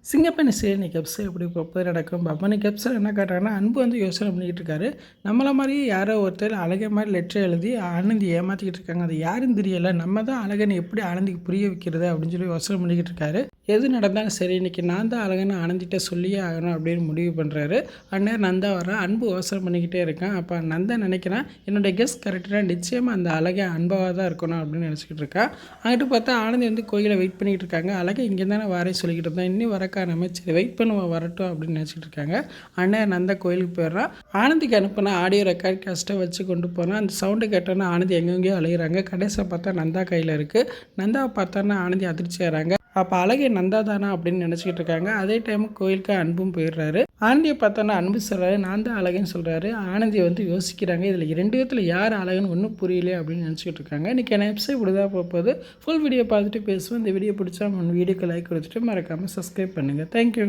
சிங்கப்பெண்ணை இன்னைக்கு எபிசோட் எப்படி போய் நடக்கும் பார்ப்போம். இன்றைக்கி எபிசோட் என்ன காட்டுறாங்கன்னா, அன்பு வந்து யோசனை பண்ணிக்கிட்டு இருக்காரு. நம்மளை மாதிரியே யாரோ ஒருத்தர் அழகை மாதிரி லெட்டர் எழுதி ஆனந்தி ஏமாற்றிக்கிட்டு இருக்காங்க. அது யாருன்னு தெரியலை. நம்ம தான் அழகனை எப்படி ஆனந்திக்கு புரிய வைக்கிறது அப்படின்னு சொல்லி யோசனை பண்ணிக்கிட்டு இருக்காரு. எது நடந்தாலும் சரி, இன்றைக்கி நான் தான் அழகன்னு ஆனந்திட்ட சொல்லியே ஆகணும் அப்படின்னு முடிவு பண்ணுறாரு. அந்நேரம் நந்தா வரான். அன்பு யோசனை பண்ணிக்கிட்டே இருக்கான். அப்போ நந்தா நினைக்கிறான், என்னுடைய கெஸ்ட் கரெக்டாக நிச்சயமாக அந்த அழகை அன்பாக தான் இருக்கணும் அப்படின்னு நினச்சிக்கிட்டு இருக்கான். அங்கிட்டு பார்த்தா ஆனந்தி வந்து கோயிலை வெயிட் பண்ணிக்கிட்டு இருக்காங்க. அழகை இங்கே தானே வரேன்னு சொல்லிக்கிட்டு இருந்தேன், இன்னும் வரக்கானமே, சரி வெயிட் பண்ணுவோம் வரட்டும் அப்படின்னு நினச்சிட்டு இருக்காங்க. அண்ணன் நந்தா கோயிலுக்கு போயிடுறான். ஆனந்திக்கு அனுப்பினா ஆடியோ ரெக்கார்ட் கஷ்டம் வச்சு கொண்டு போகிறான். அந்த சவுண்டு கேட்டோன்னா ஆனந்தி எங்கெங்கேயோ அழுகிறாங்க. கடைசியாக பார்த்தா நந்தா கையில் இருக்குது. நந்தாவை பார்த்தோன்னா ஆனந்தி அதிர்ச்சி ஆகிறாங்க. அப்போ அழகே நந்தா தானா அப்படின்னு நினச்சிக்கிட்டு இருக்காங்க. அதே டைம் கோயிலுக்கு அன்பும் போயிடுறாரு. ஆனந்தியை பார்த்தோன்னா அன்பு சொல்கிறாரு, நான் தான் அழகுன்னு சொல்கிறாரு. ஆனந்தியை வந்து யோசிக்கிறாங்க. இதில் ரெண்டு விதத்தில் யார் அழகுன்னு ஒன்றும் புரியல அப்படின்னு நினச்சிக்கிட்டு இருக்காங்க. இன்றைக்கி என்ன எபிசோட் இப்படிதான் போகுது. ஃபுல் வீடியோ பார்த்துட்டு பேசுவோம். இந்த வீடியோ பிடிச்சா வீடியோக்கு லைக் கொடுத்துட்டு மறக்காமல் சப்ஸ்கிரைப் பண்ணுங்கள். தேங்க்யூ.